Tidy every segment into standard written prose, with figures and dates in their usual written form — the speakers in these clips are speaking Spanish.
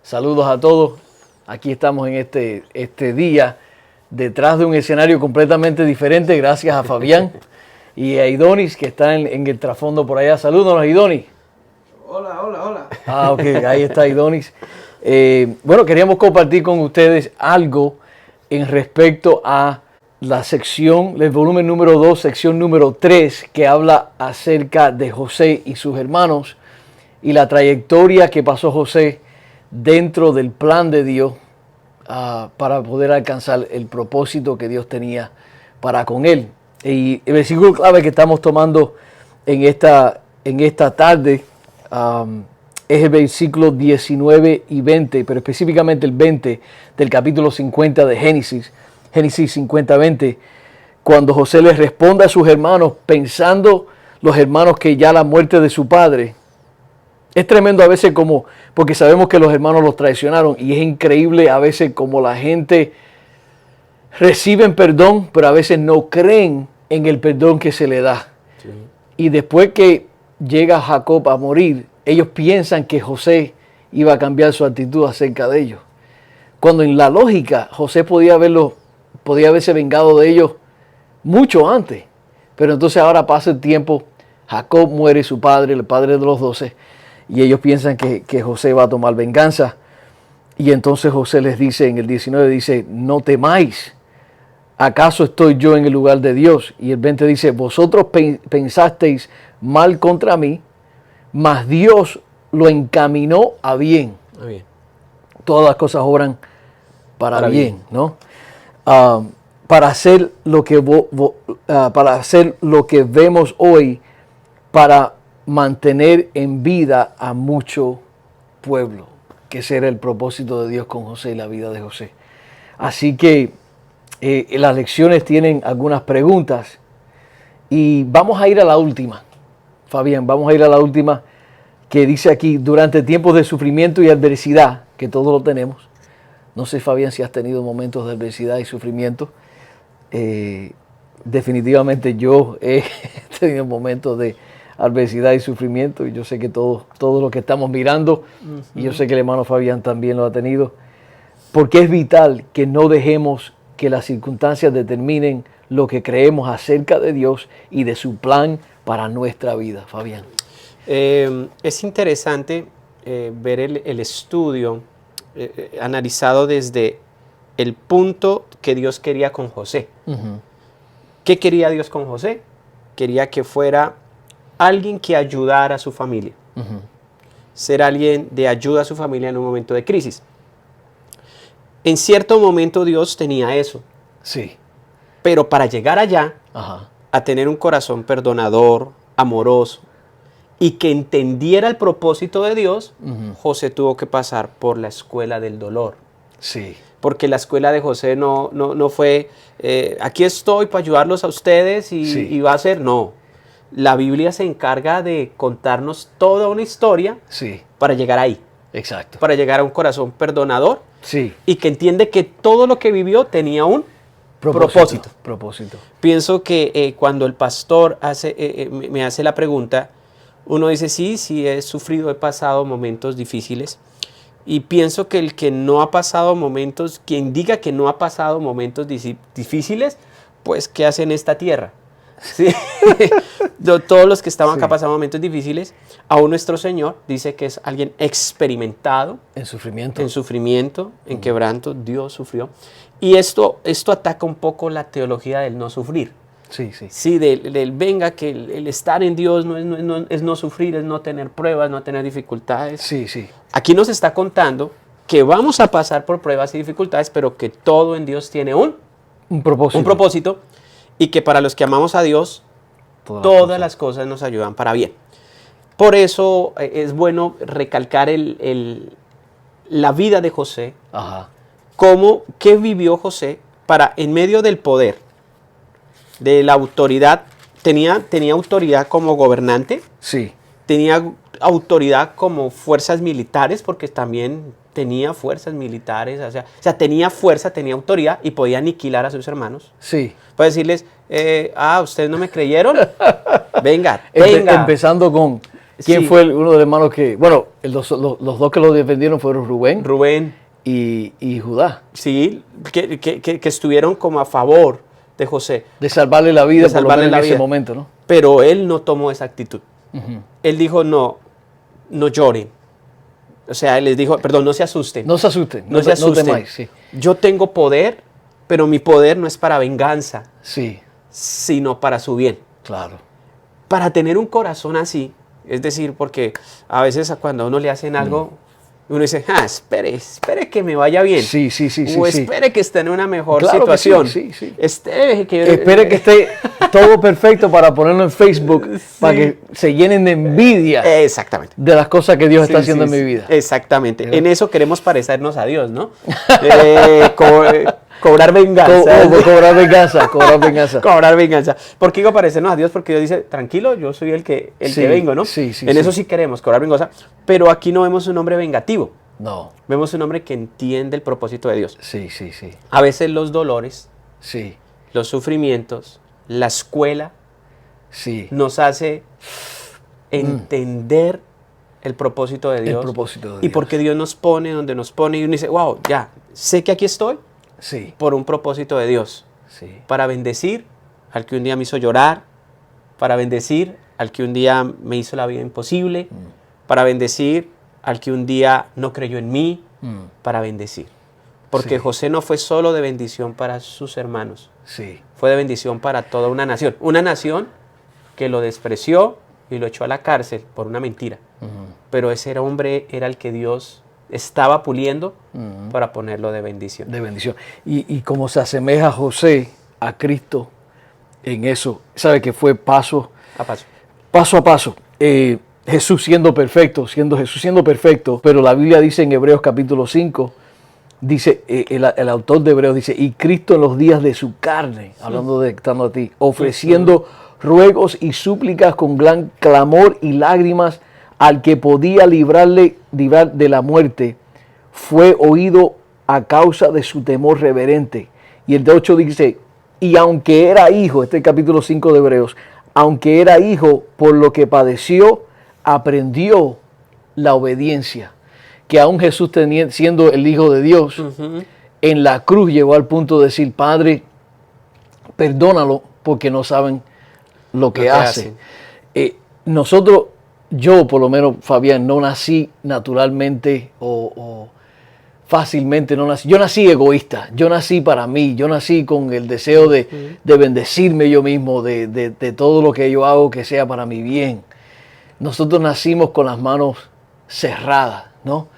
Saludos a todos. Aquí estamos en este día detrás de un escenario completamente diferente, gracias a Fabián y a Idonis, que está en el trasfondo por allá. Saludos, Idonis. Hola. Ok, ahí está Idonis. Bueno, queríamos compartir con ustedes algo en respecto a la sección, el volumen número 2, sección número 3, que habla acerca de José y sus hermanos y la trayectoria que pasó José dentro del plan de Dios para poder alcanzar el propósito que Dios tenía para con él. Y el versículo clave que estamos tomando en esta tarde es el versículo 19 y 20, pero específicamente el 20 del capítulo 50 de Génesis 50:20, cuando José les responde a sus hermanos, pensando los hermanos que ya la muerte de su padre. Es tremendo a veces porque sabemos que los hermanos los traicionaron, y es increíble a veces como la gente reciben perdón, pero a veces no creen en el perdón que se le da. Sí. Y después que llega Jacob a morir, ellos piensan que José iba a cambiar su actitud acerca de ellos. Cuando en la lógica José podía haberse vengado de ellos mucho antes. Pero entonces ahora pasa el tiempo, Jacob muere, su padre, el padre de los 12, y ellos piensan que José va a tomar venganza. Y entonces José les dice, en el 19 dice, no temáis, ¿acaso estoy yo en el lugar de Dios? Y el 20 dice, vosotros pensasteis mal contra mí, mas Dios lo encaminó a bien. Todas las cosas obran para bien, ¿no? Para hacer lo que vemos hoy, para mantener en vida a mucho pueblo, que ese era el propósito de Dios con José y la vida de José. Así que las lecciones tienen algunas preguntas y vamos a ir a la última. Fabián, vamos a ir a la última, que dice aquí, durante tiempos de sufrimiento y adversidad, que todos lo tenemos. No sé, Fabián, si has tenido momentos de adversidad y sufrimiento. Definitivamente yo he tenido momentos de adversidad y sufrimiento, y yo sé que todos los que estamos mirando, y yo sé que el hermano Fabián también lo ha tenido, porque es vital que no dejemos que las circunstancias determinen lo que creemos acerca de Dios y de su plan para nuestra vida. Fabián. Es interesante ver el estudio analizado desde el punto que Dios quería con José. Uh-huh. ¿Qué quería Dios con José? Quería que fuera alguien que ayudara a su familia. Uh-huh. Ser alguien de ayuda a su familia en un momento de crisis. En cierto momento Dios tenía eso. Sí. Pero para llegar allá, uh-huh, a tener un corazón perdonador, amoroso, y que entendiera el propósito de Dios, uh-huh, José tuvo que pasar por la escuela del dolor. Sí. Porque la escuela de José no fue, aquí estoy para ayudarlos a ustedes y va a ser, no. La Biblia se encarga de contarnos toda una historia, sí, para llegar ahí. Exacto. Para llegar a un corazón perdonador, sí, y que entiende que todo lo que vivió tenía un propósito. Pienso que cuando el pastor me hace la pregunta, uno dice, sí, he sufrido, he pasado momentos difíciles. Y pienso que el que no ha pasado momentos, quien diga que no ha pasado momentos difíciles, pues ¿qué hace en esta tierra? ¿Sí? Todos los que estaban acá pasaban momentos difíciles. Aún nuestro Señor dice que es alguien experimentado en sufrimiento, en quebranto. Dios sufrió. Y esto ataca un poco la teología del no sufrir. Sí, del venga, que el estar en Dios es no sufrir, es no tener pruebas, no tener dificultades. Sí. Aquí nos está contando que vamos a pasar por pruebas y dificultades, pero que todo en Dios tiene un propósito, y que para los que amamos a Dios, todas las cosas nos ayudan para bien. Por eso es bueno recalcar la vida de José, ajá, qué vivió José para, en medio del poder, de la autoridad, tenía autoridad como gobernante, sí, tenía autoridad como fuerzas militares, porque también tenía fuerzas militares, o sea, tenía fuerza, tenía autoridad y podía aniquilar a sus hermanos. Sí. Para decirles, ¿ustedes no me creyeron? Venga. Empezando con ¿Quién Sí. fue uno de los hermanos que, bueno, los dos que lo defendieron fueron Rubén, y Judá, sí, que estuvieron como a favor de José, de salvarle la vida, de por lo salvarle menos la en ese vida. momento, ¿no? Pero él no tomó esa actitud. Ujú. Él dijo, no lloren. O sea, él les dijo, perdón, no se asusten. No se asusten, No se asusten. temáis, sí. Yo tengo poder, pero mi poder no es para venganza, Sí, sino para su bien. claro. Para tener un corazón así, es decir, porque a veces cuando a uno le hacen algo, uno dice, espere que me vaya bien. Sí, sí, sí, sí. O sí. espere que esté en una mejor Claro que situación. sí, sí, sí. Espere que esté todo perfecto para ponerlo en Facebook, Sí. para que se llenen de envidia Exactamente. de las cosas que Dios está Sí, haciendo sí, en sí. mi vida. Exactamente. ¿verdad? En eso queremos parecernos a Dios, ¿no? Cobrar venganza. Cobrar venganza, cobrar venganza. Cobrar venganza. ¿Por qué digo parecernos a Dios? Porque Dios dice, tranquilo, yo soy el que Sí, vengo, ¿no? sí, sí, en eso sí. sí queremos cobrar venganza. Pero aquí no vemos un hombre vengativo. No, Vemos un hombre que entiende el propósito de Dios. sí, sí, sí, A veces los dolores, sí, los sufrimientos, la escuela sí. nos hace entender el propósito de Dios. El propósito de Y Dios. porque Dios nos pone donde nos pone y uno dice, wow, ya, sé que aquí estoy Sí, por un propósito de Dios. sí, Para bendecir al que un día me hizo llorar, para bendecir al que un día me hizo la vida imposible, para bendecir al que un día no creyó en mí, para bendecir. Porque Sí. José no fue solo de bendición para sus hermanos, sí, fue de bendición para toda una nación. Una nación que lo despreció y lo echó a la cárcel por una mentira. Pero ese hombre era el que Dios estaba puliendo para ponerlo de bendición. de bendición. Y como se asemeja José a Cristo en eso, sabe que fue paso A paso. a paso. Jesús siendo perfecto, pero la Biblia dice en Hebreos capítulo 5, dice, el autor de Hebreos dice, y Cristo en los días de su carne, estando a ti, ofreciendo ruegos y súplicas con gran clamor y lágrimas al que podía librar de la muerte, fue oído a causa de su temor reverente. Y el de 8 dice, y aunque era hijo, este es el capítulo 5 de Hebreos, aunque era hijo, por lo que padeció, aprendió la obediencia. Que aún Jesús siendo el Hijo de Dios, en la cruz llegó al punto de decir, Padre, perdónalo porque no saben lo que hacen. Nosotros, yo por lo menos, Fabián, no nací naturalmente o fácilmente, no nací. Yo nací egoísta, yo nací para mí, yo nací con el deseo de bendecirme yo mismo, de todo lo que yo hago que sea para mi bien. Nosotros nacimos con las manos cerradas, ¿no?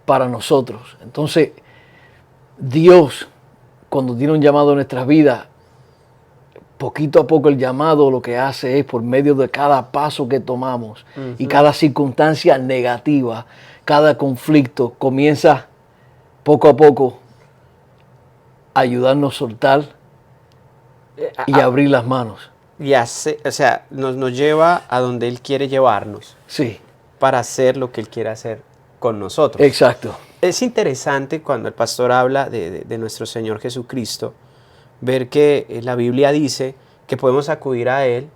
Para nosotros. Entonces, Dios, cuando tiene un llamado en nuestras vidas, poquito a poco el llamado lo que hace es por medio de cada paso que tomamos y cada circunstancia negativa, cada conflicto, comienza poco a poco a ayudarnos a soltar y abrir las manos. O sea, nos lleva a donde Él quiere llevarnos. Sí. Para hacer lo que Él quiere hacer con nosotros. Exacto. Es interesante cuando el pastor habla de nuestro Señor Jesucristo, ver que la Biblia dice que podemos acudir a Él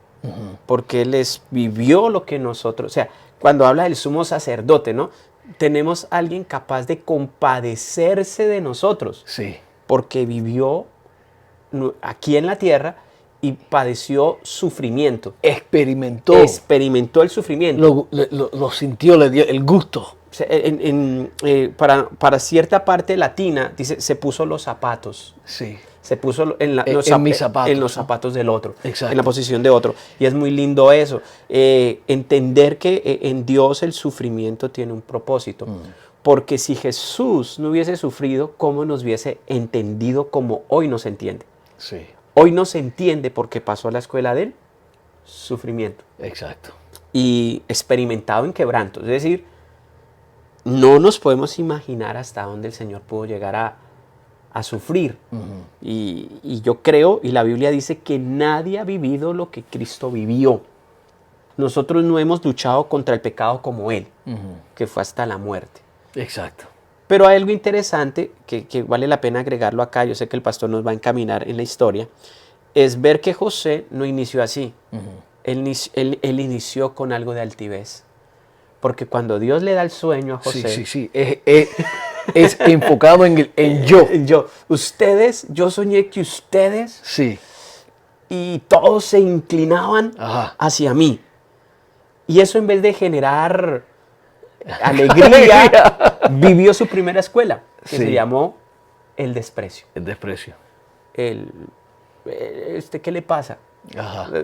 porque Él vivió lo que nosotros, o sea, cuando habla del sumo sacerdote, ¿no? Tenemos a alguien capaz de compadecerse de nosotros. Sí. Porque vivió aquí en la tierra y padeció sufrimiento. Experimentó el sufrimiento. Lo sintió, le dio el gusto. O sea, para cierta parte latina, dice, se puso los zapatos. Sí. Se puso en mis zapatos, en los zapatos del otro. Exacto. En la posición de otro. Y es muy lindo eso. Entender que en Dios el sufrimiento tiene un propósito. Porque si Jesús no hubiese sufrido, ¿cómo nos hubiese entendido como hoy nos entiende? Sí. Hoy no se entiende porque pasó a la escuela del sufrimiento. Exacto. Y experimentado en quebranto. Es decir, no nos podemos imaginar hasta dónde el Señor pudo llegar a sufrir. Y yo creo, y la Biblia dice que nadie ha vivido lo que Cristo vivió. Nosotros no hemos luchado contra el pecado como Él, que fue hasta la muerte. Exacto. Pero hay algo interesante que vale la pena agregarlo acá, yo sé que el pastor nos va a encaminar en la historia, es ver que José no inició así. él inició con algo de altivez. Porque cuando Dios le da el sueño a José... Sí. Es enfocado en yo. Yo soñé que ustedes... Sí. Y todos se inclinaban hacia mí. Y eso, en vez de generar alegría, vivió su primera escuela, que se llamó el desprecio. El desprecio. ¿Usted qué le pasa?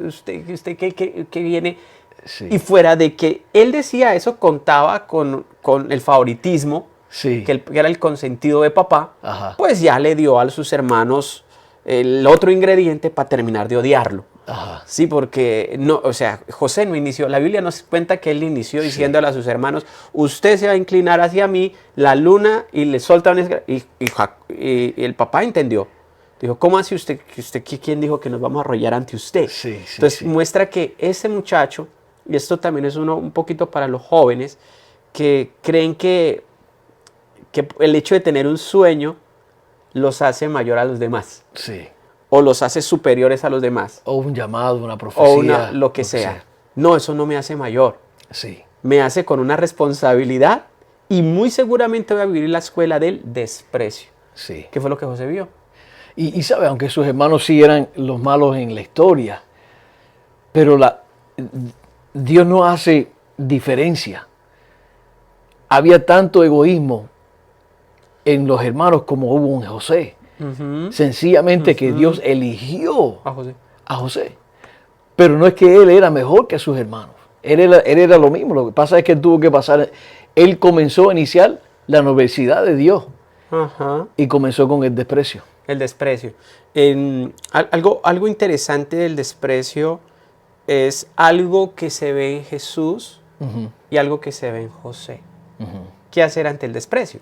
¿Usted qué viene? Sí. Y fuera de que él decía eso, contaba con el favoritismo, que era el consentido de papá, pues ya le dio a sus hermanos el otro ingrediente para terminar de odiarlo. Sí, porque José no inició, la Biblia nos cuenta que él inició diciéndole a sus hermanos: usted se va a inclinar hacia mí, la luna, y le solta y el papá entendió. Dijo: ¿cómo hace usted? ¿Quién dijo que nos vamos a arrollar ante usted? Entonces muestra que ese muchacho, y esto también es un poquito para los jóvenes, que creen que el hecho de tener un sueño los hace mayor a los demás. Sí. O los hace superiores a los demás. O un llamado, una profecía. O lo que sea. No, eso no me hace mayor. Sí. Me hace con una responsabilidad, y muy seguramente voy a vivir la escuela del desprecio. Sí. ¿Qué fue lo que José vio? Y sabe, aunque sus hermanos sí eran los malos en la historia, pero Dios no hace diferencia. Había tanto egoísmo en los hermanos como hubo en José. Sencillamente que Dios eligió a José. Pero no es que él era mejor que sus hermanos. Él era lo mismo. Lo que pasa es que él tuvo que pasar. Él comenzó a iniciar la universidad de Dios. Y comenzó con el desprecio. El desprecio. Algo interesante del desprecio es algo que se ve en Jesús y algo que se ve en José. ¿Qué hacer ante el desprecio?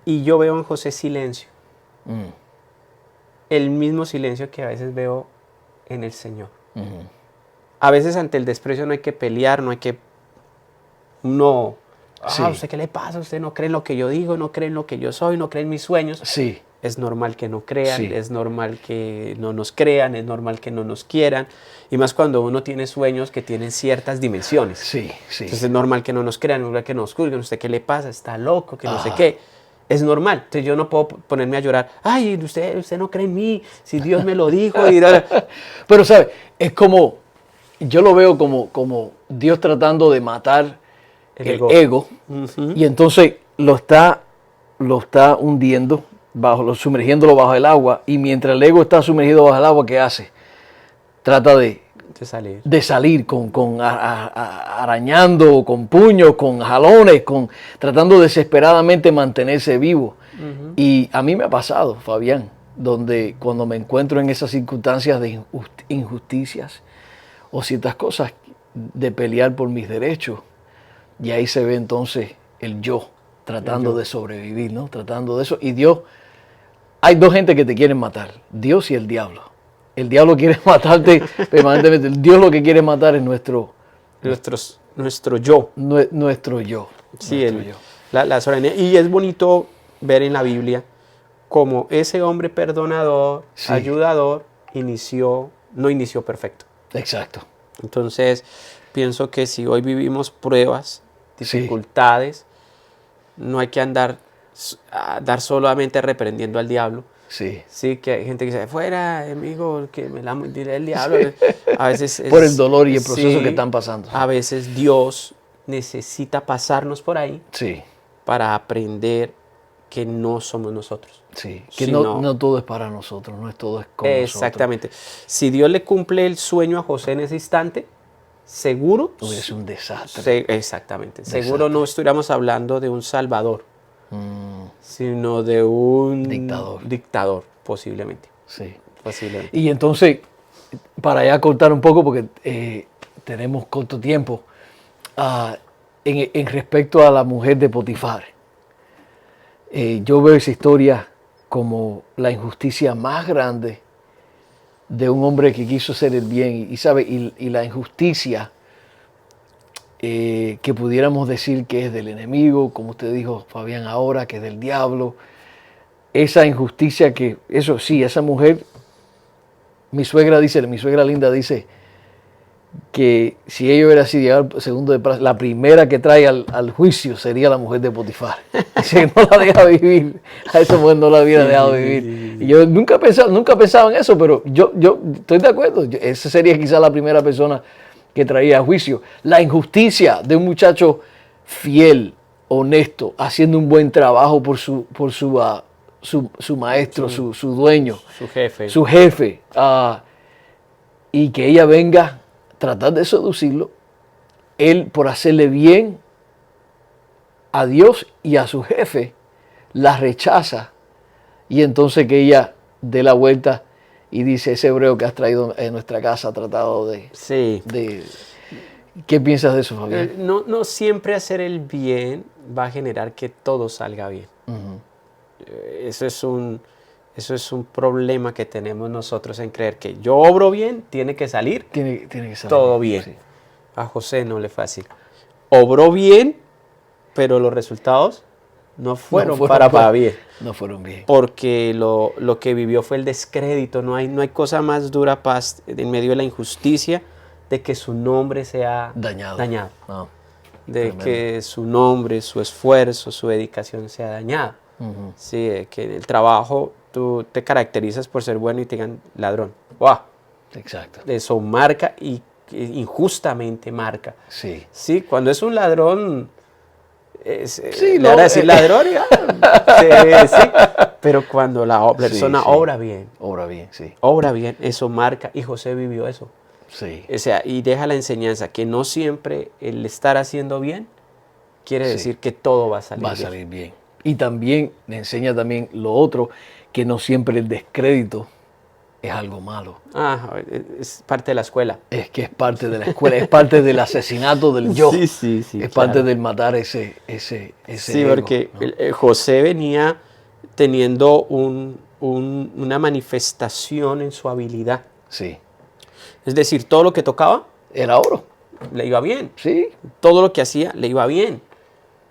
Y yo veo en José silencio. El mismo silencio que a veces veo en el Señor. A veces ante el desprecio no hay que pelear, no hay que... ¿Usted qué le pasa? ¿Usted no cree en lo que yo digo? ¿No cree en lo que yo soy? ¿No cree en mis sueños? Sí. Es normal que no crean, es normal que no nos crean, es normal que no nos quieran. Y más cuando uno tiene sueños que tienen ciertas dimensiones. Entonces es normal que no nos crean, es normal que nos juzguen. ¿Usted qué le pasa? Está loco, que no sé qué. Es normal. Entonces yo no puedo ponerme a llorar. Ay, usted no cree en mí, si Dios me lo dijo. Pero, ¿sabe? Es como, yo lo veo como Dios tratando de matar el ego. Y entonces lo está hundiendo, sumergiéndolo bajo el agua. Y mientras el ego está sumergido bajo el agua, ¿qué hace? Trata de salir arañando, con puños, con jalones, tratando desesperadamente mantenerse vivo. Y a mí me ha pasado, Fabián, donde cuando me encuentro en esas circunstancias de injusticias o ciertas cosas, de pelear por mis derechos, y ahí se ve entonces el yo tratando de sobrevivir, ¿no? Tratando de eso. Y Dios, hay dos gente que te quieren matar, Dios y el diablo. El diablo quiere matarte permanentemente. Dios lo que quiere matar es nuestro yo. Nuestro yo. Sí, la soberanía. Y es bonito ver en la Biblia cómo ese hombre perdonador, ayudador, no inició perfecto. Exacto. Entonces, pienso que si hoy vivimos pruebas, dificultades, no hay que andar solamente reprendiendo al diablo. Sí, que hay gente que dice: fuera, amigo, que me la diré el diablo. A veces por el dolor y el proceso que están pasando. A veces Dios necesita pasarnos por ahí para aprender que no somos nosotros. Que no todo es para nosotros, no es todo es con nosotros. Exactamente. Si Dios le cumple el sueño a José en ese instante, seguro... Es un desastre. Exactamente. Seguro no estuviéramos hablando de un salvador, sino de un dictador, posiblemente. Posiblemente. Y entonces, para ya cortar un poco, porque tenemos corto tiempo, en respecto a la mujer de Potifar, yo veo esa historia como la injusticia más grande de un hombre que quiso hacer el bien y la injusticia que pudiéramos decir que es del enemigo, como usted dijo, Fabián, ahora, que es del diablo. Esa injusticia esa mujer mi suegra Linda dice que si ella hubiera sido llegado segundo de plaza, la primera que trae al juicio sería la mujer de Potifar. Dice que no la deja vivir, a esa mujer no la hubiera dejado vivir. Y yo nunca pensaba en eso, pero yo estoy de acuerdo. Esa sería quizás la primera persona que traía a juicio. La injusticia de un muchacho fiel, honesto, haciendo un buen trabajo por su maestro, su dueño, su jefe, y que ella venga tratar de seducirlo, él por hacerle bien a Dios y a su jefe, la rechaza, y entonces que ella dé la vuelta y dice, ese hebreo que has traído en nuestra casa ha tratado de... Sí. ¿Qué piensas de eso, Fabián? No siempre hacer el bien va a generar que todo salga bien. Eso es un problema que tenemos nosotros en creer que yo obro bien, tiene que salir, tiene que salir todo bien. Sí. A José no le fue así. Obró bien, pero los resultados no fueron para bien. No fueron bien. Porque lo que vivió fue el descrédito. No hay cosa más dura en medio de la injusticia de que su nombre sea dañado. No. De que su nombre, su esfuerzo, su dedicación sea dañada. Sí, que en el trabajo tú te caracterizas por ser bueno y te digan ladrón. ¡Wow! Exacto. Eso marca y injustamente marca. Sí. Sí, cuando es un ladrón, sí, le van a decir ladrón, sí, pero cuando la persona obra bien, obra bien, eso marca, y José vivió eso. Sí. O sea, y deja la enseñanza que no siempre el estar haciendo bien quiere decir que todo va a salir bien. Y también le enseña también lo otro, que no siempre el descrédito es algo malo. Es parte de la escuela. Es que es parte de la escuela, es parte del asesinato del yo. Sí, es parte del matar ese Sí, ego, porque ¿no? José venía teniendo una manifestación en su habilidad. Sí. Es decir, todo lo que tocaba era oro. Le iba bien. Sí. Todo lo que hacía le iba bien.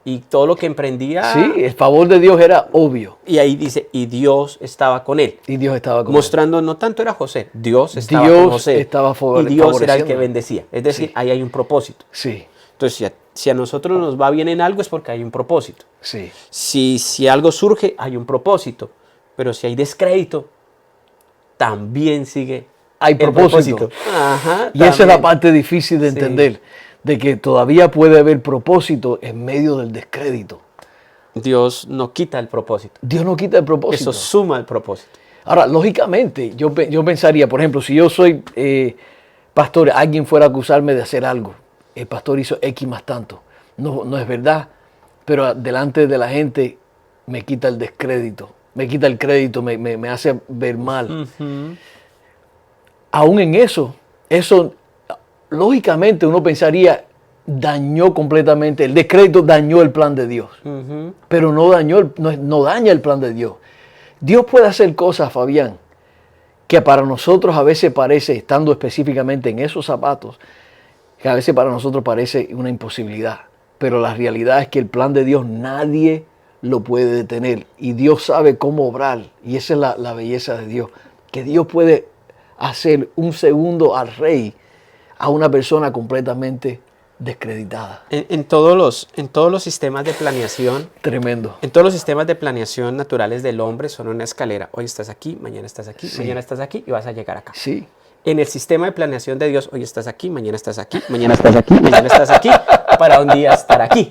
Y todo lo que emprendía... Sí, el favor de Dios era obvio. Y ahí dice, y Dios estaba con él. Y Dios estaba con Mostrando, él. no tanto era José, Dios estaba con José. Y Dios era el que bendecía. Es decir, ahí hay un propósito. Sí. Entonces, si a nosotros nos va bien en algo es porque hay un propósito. Sí. Si algo surge, hay un propósito. Pero si hay descrédito, también sigue hay propósito. Ajá, y esa es la parte difícil de entender, de que todavía puede haber propósito en medio del descrédito. Dios no quita el propósito. Dios no quita el propósito. Eso suma el propósito. Ahora, lógicamente, yo pensaría, por ejemplo, si yo soy pastor, alguien fuera a acusarme de hacer algo, el pastor hizo X más tanto. No es verdad, pero delante de la gente me quita el descrédito, me quita el crédito, me hace ver mal. Aún en eso, lógicamente uno pensaría, dañó completamente, el descrédito dañó el plan de Dios, pero no daña el plan de Dios. Dios puede hacer cosas, Fabián, que para nosotros a veces parece, estando específicamente en esos zapatos, que a veces para nosotros parece una imposibilidad, pero la realidad es que el plan de Dios nadie lo puede detener y Dios sabe cómo obrar, y esa es la belleza de Dios, que Dios puede hacer un segundo al rey a una persona completamente descreditada. En todos los sistemas de planeación. Tremendo. En todos los sistemas de planeación naturales del hombre son una escalera. Hoy estás aquí, mañana estás aquí, mañana estás aquí y vas a llegar acá. Sí. En el sistema de planeación de Dios, hoy estás aquí, mañana estás aquí, mañana estás aquí, mañana estás aquí, para un día estar aquí.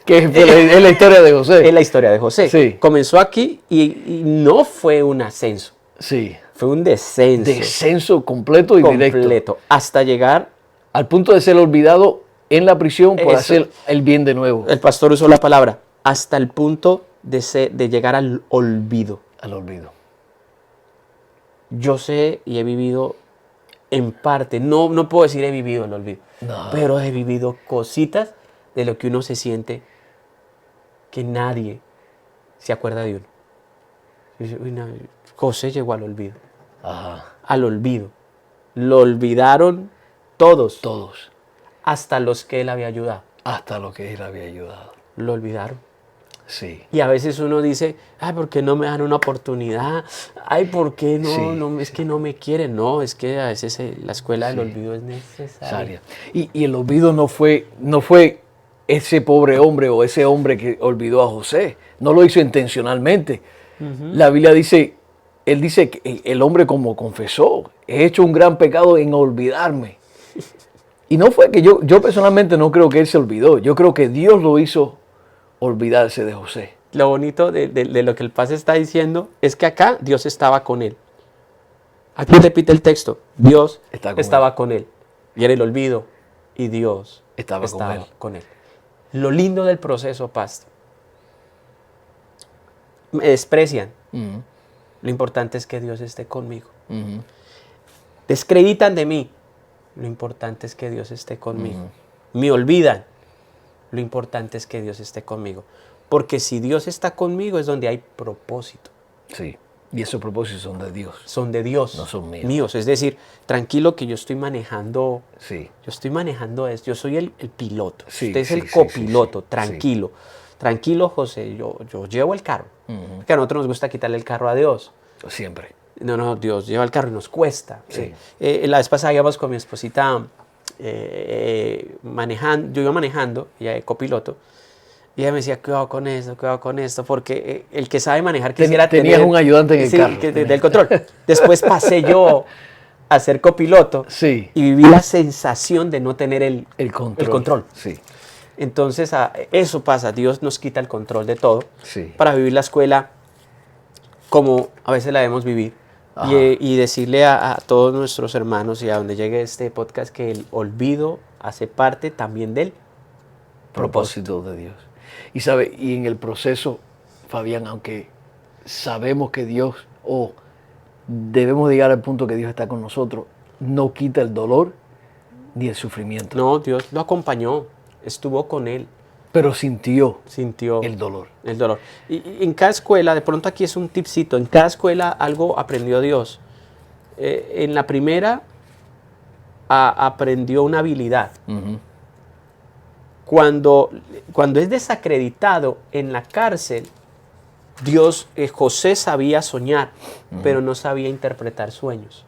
Que es la historia de José. Es la historia de José. Sí. Comenzó aquí y no fue un ascenso. Sí. Fue un descenso. Descenso completo y directo. Hasta llegar al punto de ser olvidado en la prisión por hacer el bien de nuevo. El pastor usó la palabra, hasta el punto de llegar al olvido. Al olvido. Yo sé y he vivido en parte, no puedo decir he vivido el olvido, pero he vivido cositas de lo que uno se siente que nadie se acuerda de uno. José llegó al olvido. Ajá. Al olvido. Lo olvidaron todos. Todos. Hasta los que él había ayudado. Hasta los que él había ayudado. Lo olvidaron. Sí. Y a veces uno dice, ay, ¿por qué no me dan una oportunidad? Ay, ¿por qué no? Sí, No es que no me quieren. No, es que a veces la escuela del Sí. olvido es necesaria. Y el olvido no fue ese pobre hombre o ese hombre que olvidó a José. No lo hizo intencionalmente. La Biblia dice, él dice que el hombre como confesó, he hecho un gran pecado en olvidarme. Y no fue que yo personalmente no creo que él se olvidó. Yo creo que Dios lo hizo olvidarse de José. Lo bonito de lo que el Paz está diciendo es que acá Dios estaba con él. Aquí repite el texto, Dios estaba con él. Y era el olvido y Dios estaba con él. Lo lindo del proceso, Paz. Me desprecian. Lo importante es que Dios esté conmigo. Descreditan de mí. Lo importante es que Dios esté conmigo. Me olvidan. Lo importante es que Dios esté conmigo. Porque si Dios está conmigo es donde hay propósito. Sí. Y esos propósitos son de Dios. Son de Dios. No son míos. Míos. Es decir, tranquilo que yo estoy manejando. Sí. Yo estoy manejando esto. Yo soy el piloto. Sí, Usted es el copiloto. Tranquilo. Tranquilo, José. Yo llevo el carro. Que a nosotros nos gusta quitarle el carro a Dios. Siempre. No, Dios lleva el carro y nos cuesta. Sí. La vez pasada íbamos con mi esposita manejando, yo iba manejando, ella de copiloto, y ella me decía, cuidado con esto, porque el que sabe manejar quisiera tenías tener... un ayudante en el carro. Del control. Después pasé yo a ser copiloto Sí. y viví la sensación de no tener el control. Sí. Entonces, eso pasa, Dios nos quita el control de todo Sí. para vivir la escuela como a veces la debemos vivir. Y decirle a todos nuestros hermanos y a donde llegue este podcast que el olvido hace parte también del propósito de Dios. Y en el proceso, Fabián, aunque sabemos que Dios, debemos llegar al punto que Dios está con nosotros, no quita el dolor ni el sufrimiento. No, Dios lo acompañó, estuvo con él. Pero sintió el dolor. El dolor. Y en cada escuela, de pronto aquí es un tipcito, en cada escuela algo aprendió Dios. En la primera aprendió una habilidad. Cuando es desacreditado en la cárcel, José sabía soñar, pero no sabía interpretar sueños.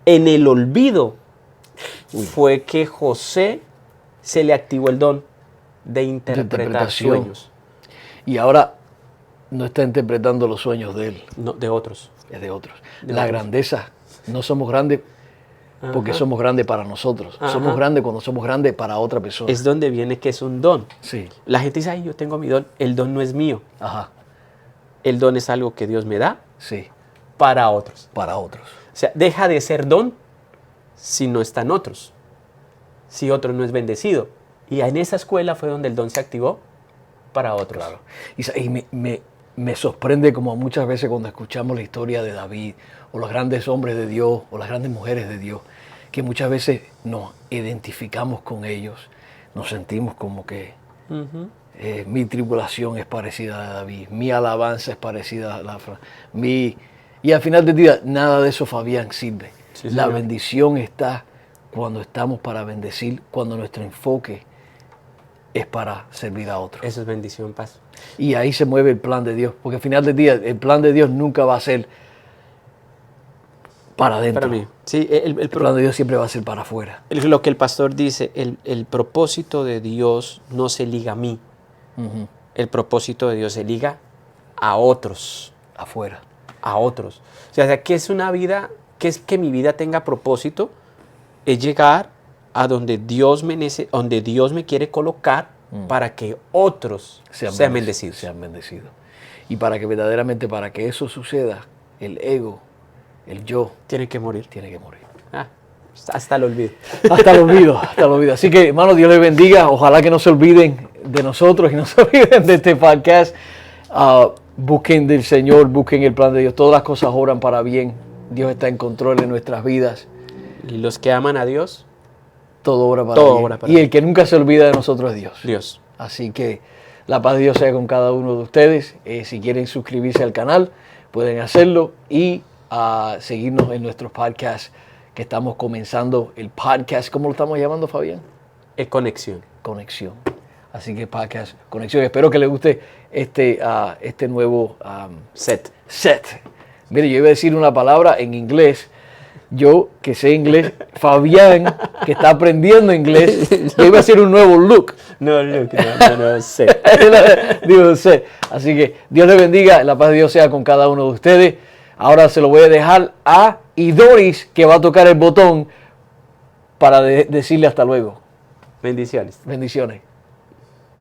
En el olvido fue que José se le activó el don de interpretar sueños. Y ahora no está interpretando los sueños de él. No, de otros. Es de otros. Grandeza, no somos grandes porque somos grandes para nosotros. Somos grandes cuando somos grandes para otra persona. Es donde viene que es un don. Sí. La gente dice, ay, yo tengo mi don. El don no es mío. Ajá. El don es algo que Dios me da sí. para otros. Para otros. O sea, deja de ser don si no están otros. Si otro no es bendecido. Y en esa escuela fue donde el don se activó para otros. Claro. Y me sorprende como muchas veces cuando escuchamos la historia de David o los grandes hombres de Dios o las grandes mujeres de Dios, que muchas veces nos identificamos con ellos, nos sentimos como que mi tribulación es parecida a David, mi alabanza es parecida a la... Y al final del día, nada de eso, Fabián, sirve. Sí, la bendición está cuando estamos para bendecir, cuando nuestro enfoque es para servir a otros. Eso es bendición, Paz. Y ahí se mueve el plan de Dios, porque al final del día el plan de Dios nunca va a ser para adentro. Para mí. Sí, el plan de Dios siempre va a ser para afuera. Lo que el pastor dice, el propósito de Dios no se liga a mí. El propósito de Dios se liga a otros. Afuera. A otros. O sea, ¿qué es una vida? ¿Qué es que mi vida tenga propósito? Es llegar a donde Dios me quiere colocar para que otros sean bendecidos. Sean bendecidos. Y para que verdaderamente, para que eso suceda, el ego, el yo, tiene que morir. Hasta el olvido. Hasta el olvido. Así que, hermano, Dios les bendiga. Ojalá que no se olviden de nosotros y no se olviden de este podcast. Busquen del Señor, busquen el plan de Dios. Todas las cosas obran para bien. Dios está en control de nuestras vidas. Y los que aman a Dios, todo obra para bien. Y el que nunca se olvida de nosotros es Dios. Así que la paz de Dios sea con cada uno de ustedes. Si quieren suscribirse al canal, pueden hacerlo y seguirnos en nuestros podcasts que estamos comenzando. El podcast, ¿cómo lo estamos llamando, Fabián? Conexión. Así que Podcast Conexión. Espero que les guste este nuevo set. Mire, yo iba a decir una palabra en inglés. Yo, que sé inglés, Fabián, que está aprendiendo inglés, yo iba a hacer un nuevo look. No, set. Digo, set. Así que Dios les bendiga, la paz de Dios sea con cada uno de ustedes. Ahora se lo voy a dejar a Idoris, que va a tocar el botón para decirle hasta luego. Bendiciones. Bendiciones.